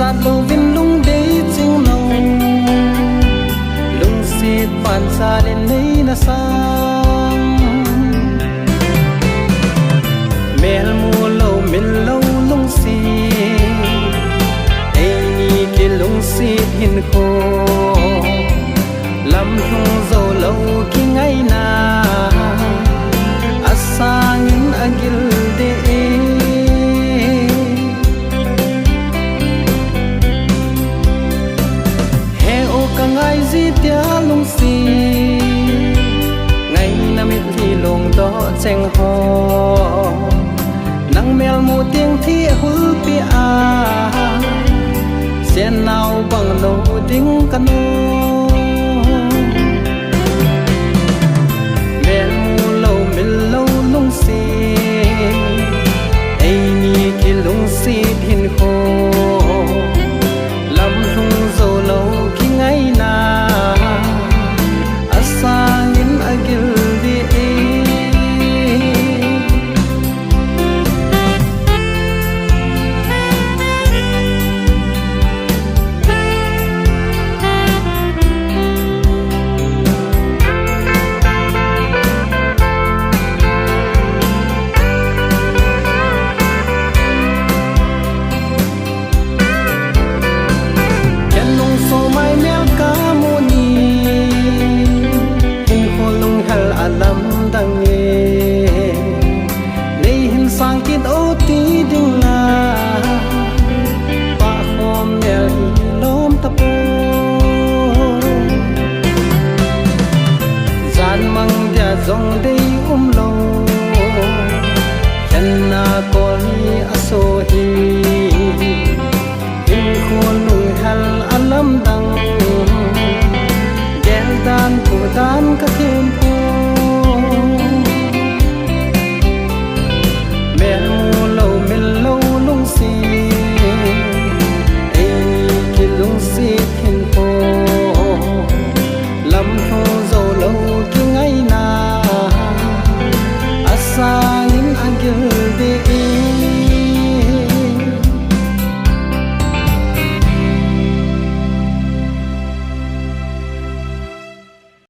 sát lô viên lung đấy chính nâu lung xịt bàn xa lên đây na sang mel mua lâu mình lâu lung xịt ai ni kia lung xịt hin khô làm không dầu lâu khi ngày na asangin agil de he o kangai ji tia lung si ngày na mit li long do cheng ho nang mel mu tiếng thi hul pi a sen nào bằng nô tiếng cano